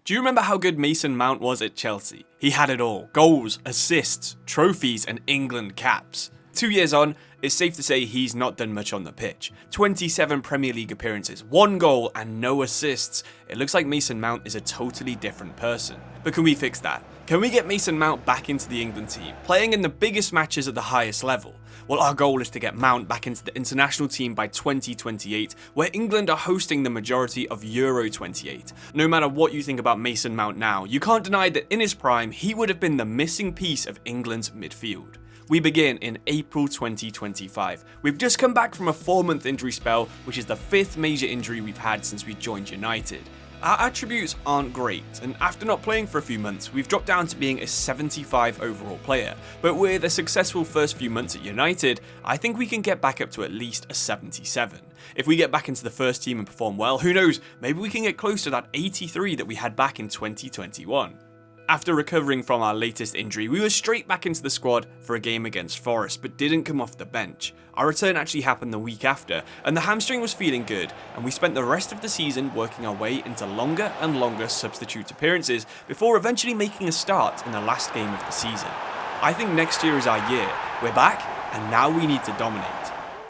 Do you remember how good Mason Mount was at Chelsea? He had it all: goals, assists, trophies, and England caps. 2 years on, it's safe to say he's not done much on the pitch. 27 Premier League appearances, 1 goal, and no assists. It looks like Mason Mount is a totally different person. But can we fix that? Can we get Mason Mount back into the England team, playing in the biggest matches at the highest level? Well, our goal is to get Mount back into the international team by 2028, where England are hosting the majority of Euro 28. No matter what you think about Mason Mount now, you can't deny that in his prime, he would have been the missing piece of England's midfield. We begin in April 2025. We've just come back from a 4-month injury spell, which is the 5th major injury we've had since we joined United. Our attributes aren't great, and after not playing for a few months, we've dropped down to being a 75 overall player. But with a successful first few months at United, I think we can get back up to at least a 77. If we get back into the first team and perform well, who knows, maybe we can get close to that 83 that we had back in 2021. After recovering from our latest injury, we were straight back into the squad for a game against Forest, but didn't come off the bench. Our return actually happened the week after, and the hamstring was feeling good, and we spent the rest of the season working our way into longer and longer substitute appearances before eventually making a start in the last game of the season. I think next year is our year. We're back, and now we need to dominate.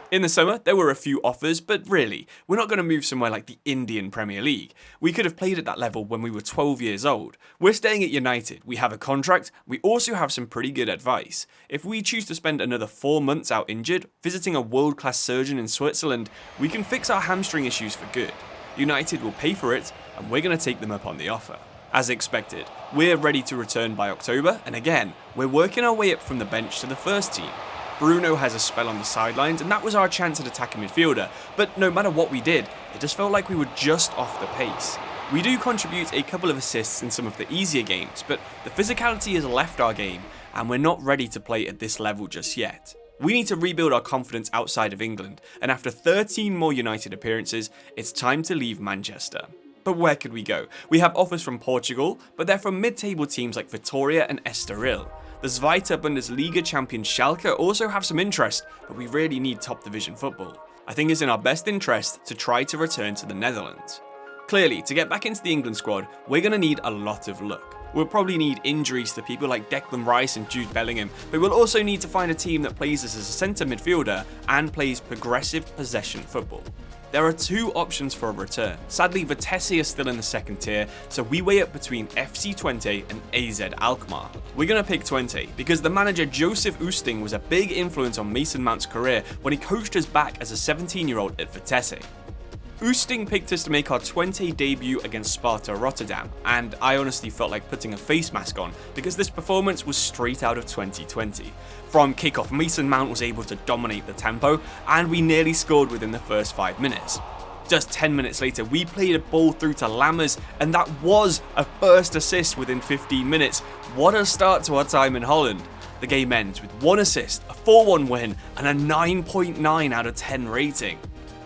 In the summer, there were a few offers, but really, we're not going to move somewhere like the Indian Premier League. We could have played at that level when we were 12 years old. We're staying at United, we have a contract, we also have some pretty good advice. If we choose to spend another 4 months out injured, visiting a world-class surgeon in Switzerland, we can fix our hamstring issues for good. United will pay for it, and we're going to take them up on the offer. As expected, we're ready to return by October, and again, we're working our way up from the bench to the first team. Bruno has a spell on the sidelines, and that was our chance at attacking midfielder, but no matter what we did, it just felt like we were just off the pace. We do contribute a couple of assists in some of the easier games, but the physicality has left our game, and we're not ready to play at this level just yet. We need to rebuild our confidence outside of England, and after 13 more United appearances, it's time to leave Manchester. But where could we go? We have offers from Portugal, but they're from mid-table teams like Vitória and Estoril. The Zweite Bundesliga champion Schalke also have some interest, but we really need top division football. I think it's in our best interest to try to return to the Netherlands. Clearly, to get back into the England squad, we're going to need a lot of luck. We'll probably need injuries to people like Declan Rice and Jude Bellingham, but we'll also need to find a team that plays us as a centre midfielder and plays progressive possession football. There are 2 options for a return. Sadly, Vitesse is still in the 2nd tier, so we weigh up between FC Twente and AZ Alkmaar. We're going to pick Twente because the manager Joseph Oosting was a big influence on Mason Mount's career when he coached us back as a 17-year-old at Vitesse. Oosting picked us to make our Twente debut against Sparta Rotterdam, and I honestly felt like putting a face mask on because this performance was straight out of 2020. From kickoff, Mason Mount was able to dominate the tempo, and we nearly scored within the first 5 minutes. Just 10 minutes later, we played a ball through to Lammers, and that was a first assist within 15 minutes. What a start to our time in Holland. The game ends with 1 assist, a 4-1 win, and a 9.9 out of 10 rating.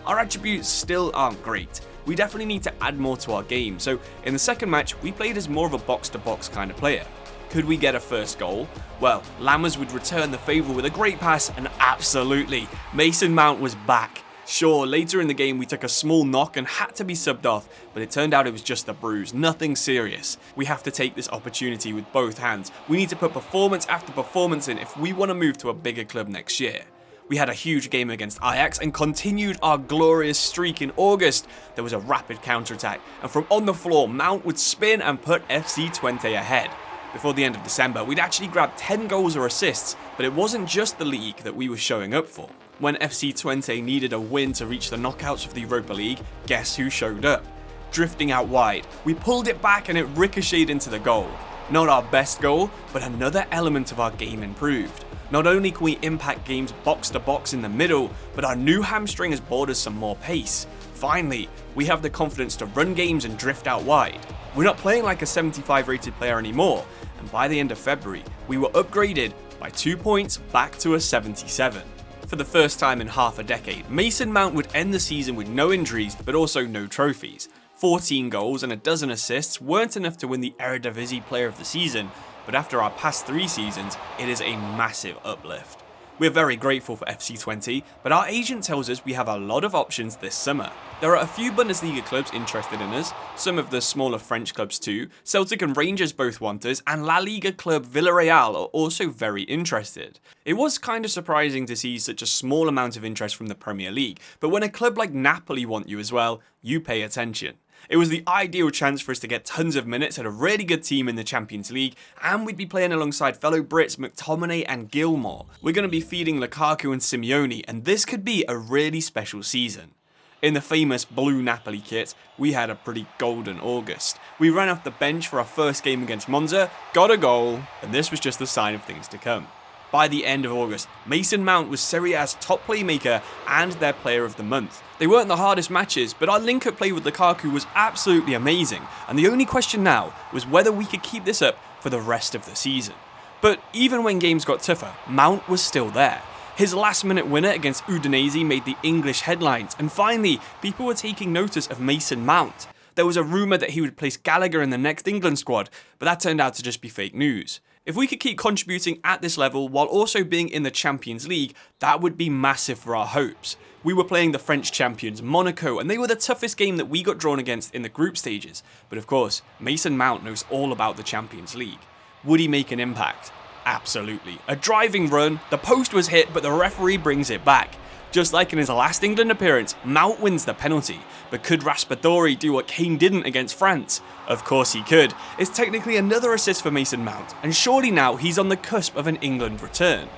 Our attributes still aren't great. We definitely need to add more to our game, so in the second match, we played as more of a box-to-box kind of player. Could we get a first goal? Well, Lammers would return the favour with a great pass, and absolutely, Mason Mount was back. Sure, later in the game we took a small knock and had to be subbed off, but it turned out it was just a bruise, nothing serious. We have to take this opportunity with both hands. We need to put performance after performance in if we want to move to a bigger club next year. We had a huge game against Ajax and continued our glorious streak in August. There was a rapid counter-attack, and from on the floor, Mount would spin and put FC Twente ahead. Before the end of December, we'd actually grabbed 10 goals or assists, but it wasn't just the league that we were showing up for. When FC Twente needed a win to reach the knockouts of the Europa League, guess who showed up? Drifting out wide, we pulled it back and it ricocheted into the goal. Not our best goal, but another element of our game improved. Not only can we impact games box to box in the middle, but our new hamstring has bought us some more pace. Finally, we have the confidence to run games and drift out wide. We're not playing like a 75 rated player anymore, and by the end of February, we were upgraded by 2 points back to a 77. For the first time in half a decade, Mason Mount would end the season with no injuries, but also no trophies. 14 goals and a dozen assists weren't enough to win the Eredivisie Player of the Season, but after our past 3 seasons, it is a massive uplift. We're very grateful for FC20, but our agent tells us we have a lot of options this summer. There are a few Bundesliga clubs interested in us, some of the smaller French clubs too. Celtic and Rangers both want us, and La Liga club Villarreal are also very interested. It was kind of surprising to see such a small amount of interest from the Premier League, but when a club like Napoli want you as well, you pay attention. It was the ideal chance for us to get tons of minutes at a really good team in the Champions League, and we'd be playing alongside fellow Brits McTominay and Gilmour. We're going to be feeding Lukaku and Simeone, and this could be a really special season. In the famous blue Napoli kit, we had a pretty golden August. We ran off the bench for our first game against Monza, got a goal, and this was just the sign of things to come. By the end of August, Mason Mount was Serie A's top playmaker and their player of the month. They weren't the hardest matches, but our link-up play with Lukaku was absolutely amazing, and the only question now was whether we could keep this up for the rest of the season. But even when games got tougher, Mount was still there. His last-minute winner against Udinese made the English headlines, and finally, people were taking notice of Mason Mount. There was a rumour that he would place Gallagher in the next England squad, but that turned out to just be fake news. If we could keep contributing at this level while also being in the Champions League, that would be massive for our hopes. We were playing the French champions Monaco, and they were the toughest game that we got drawn against in the group stages. But of course, Mason Mount knows all about the Champions League. Would he make an impact? Absolutely. A driving run, the post was hit, but the referee brings it back. Just like in his last England appearance, Mount wins the penalty. But could Raspadori do what Kane didn't against France? Of course he could. It's technically another assist for Mason Mount, and surely now he's on the cusp of an England return.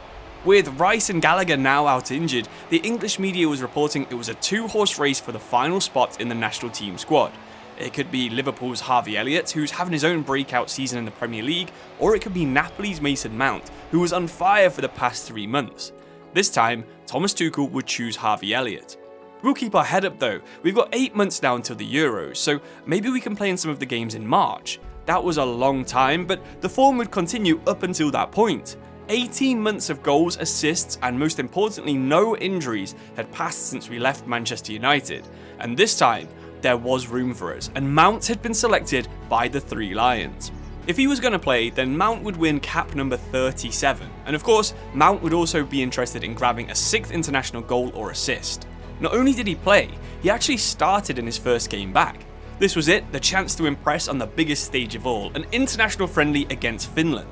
With Rice and Gallagher now out injured, the English media was reporting it was a two-horse race for the final spot in the national team squad. It could be Liverpool's Harvey Elliott, who's having his own breakout season in the Premier League, or it could be Napoli's Mason Mount, who was on fire for the past 3 months. This time, Thomas Tuchel would choose Harvey Elliott. We'll keep our head up though. We've got 8 months now until the Euros, so maybe we can play in some of the games in March. That was a long time, but the form would continue up until that point. 18 months of goals, assists, and most importantly, no injuries had passed since we left Manchester United. And this time, there was room for us, and Mount had been selected by the Three Lions. If he was going to play, then Mount would win cap number 37, and of course, Mount would also be interested in grabbing a 6th international goal or assist. Not only did he play, he actually started in his first game back. This was it, the chance to impress on the biggest stage of all, an international friendly against Finland.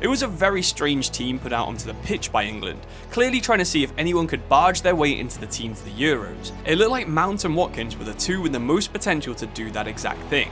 It was a very strange team put out onto the pitch by England, clearly trying to see if anyone could barge their way into the team for the Euros. It looked like Mount and Watkins were the two with the most potential to do that exact thing.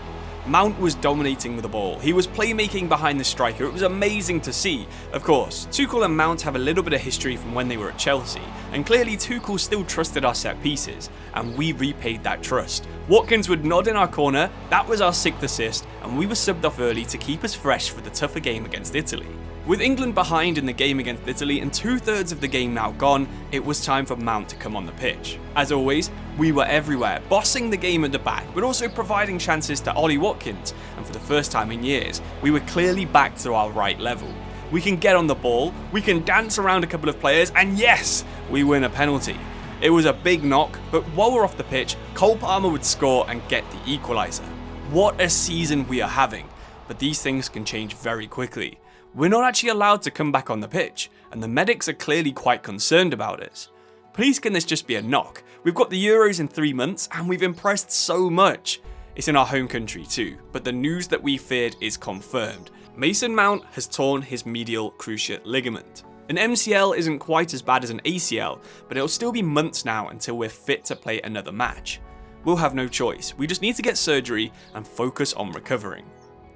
Mount was dominating with the ball, he was playmaking behind the striker, it was amazing to see. Of course, Tuchel and Mount have a little bit of history from when they were at Chelsea, and clearly Tuchel still trusted our set pieces, and we repaid that trust. Watkins would nod in our corner, that was our 6th assist, and we were subbed off early to keep us fresh for the tougher game against Italy. With England behind in the game against Italy and 2/3 of the game now gone, it was time for Mount to come on the pitch. As always, we were everywhere, bossing the game at the back, but also providing chances to Ollie Watkins, and for the first time in years, we were clearly back to our right level. We can get on the ball, we can dance around a couple of players, and yes, we win a penalty. It was a big knock, but while we're off the pitch, Cole Palmer would score and get the equaliser. What a season we are having, but these things can change very quickly. We're not actually allowed to come back on the pitch, and the medics are clearly quite concerned about us. Please can this just be a knock? We've got the Euros in 3 months, and we've impressed so much. It's in our home country too, but the news that we feared is confirmed. Mason Mount has torn his medial cruciate ligament. An MCL isn't quite as bad as an ACL, but it'll still be months now until we're fit to play another match. We'll have no choice, we just need to get surgery and focus on recovering.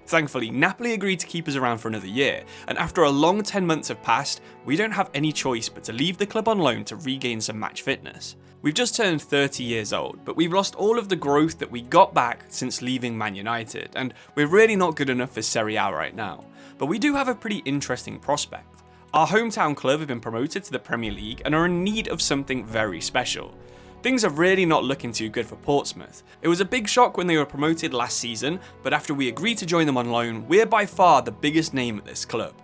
Thankfully, Napoli agreed to keep us around for another year, and after a long 10 months have passed, we don't have any choice but to leave the club on loan to regain some match fitness. We've just turned 30 years old, but we've lost all of the growth that we got back since leaving Man United, and we're really not good enough for Serie A right now. But we do have a pretty interesting prospect. Our hometown club have been promoted to the Premier League and are in need of something very special. Things are really not looking too good for Portsmouth. It was a big shock when they were promoted last season, but after we agreed to join them on loan, we're by far the biggest name at this club.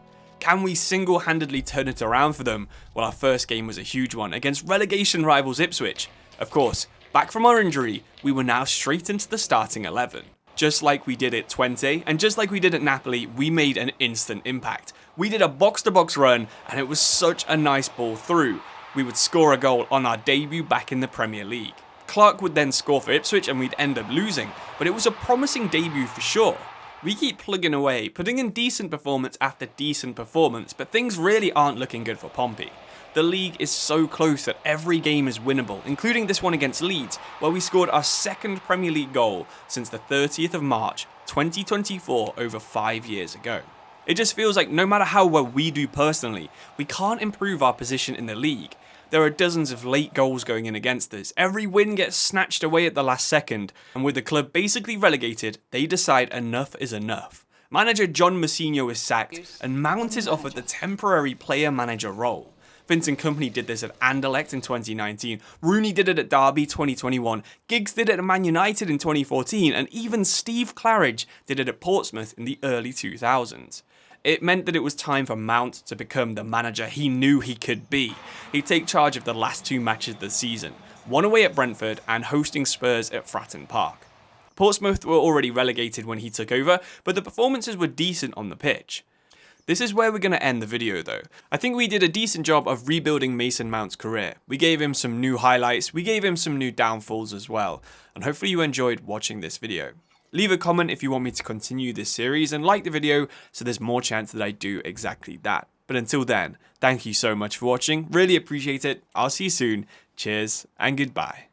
Can we single-handedly turn it around for them? Well, our first game was a huge one against relegation rivals Ipswich. Of course, back from our injury, we were now straight into the starting 11. Just like we did at Twente, and just like we did at Napoli, we made an instant impact. We did a box-to-box run, and it was such a nice ball through. We would score a goal on our debut back in the Premier League. Clark would then score for Ipswich and we'd end up losing, but it was a promising debut for sure. We keep plugging away, putting in decent performance after decent performance, but things really aren't looking good for Pompey. The league is so close that every game is winnable, including this one against Leeds, where we scored our second Premier League goal since the 30th of March 2024, over 5 years ago. It just feels like no matter how well we do personally, we can't improve our position in the league. There are dozens of late goals going in against us. Every win gets snatched away at the last second, and with the club basically relegated, they decide enough is enough. Manager John Mousinho is sacked, and Mount is offered the temporary player manager role. Vincent Kompany did this at Anderlecht in 2019, Rooney did it at Derby 2021, Giggs did it at Man United in 2014, and even Steve Claridge did it at Portsmouth in the early 2000s. It meant that it was time for Mount to become the manager he knew he could be. He'd take charge of the last 2 matches of the season, one away at Brentford and hosting Spurs at Fratton Park. Portsmouth were already relegated when he took over, but the performances were decent on the pitch. This is where we're going to end the video though. I think we did a decent job of rebuilding Mason Mount's career. We gave him some new highlights, we gave him some new downfalls as well, and hopefully you enjoyed watching this video. Leave a comment if you want me to continue this series, and like the video so there's more chance that I do exactly that. But until then, thank you so much for watching, really appreciate it, I'll see you soon, cheers and goodbye.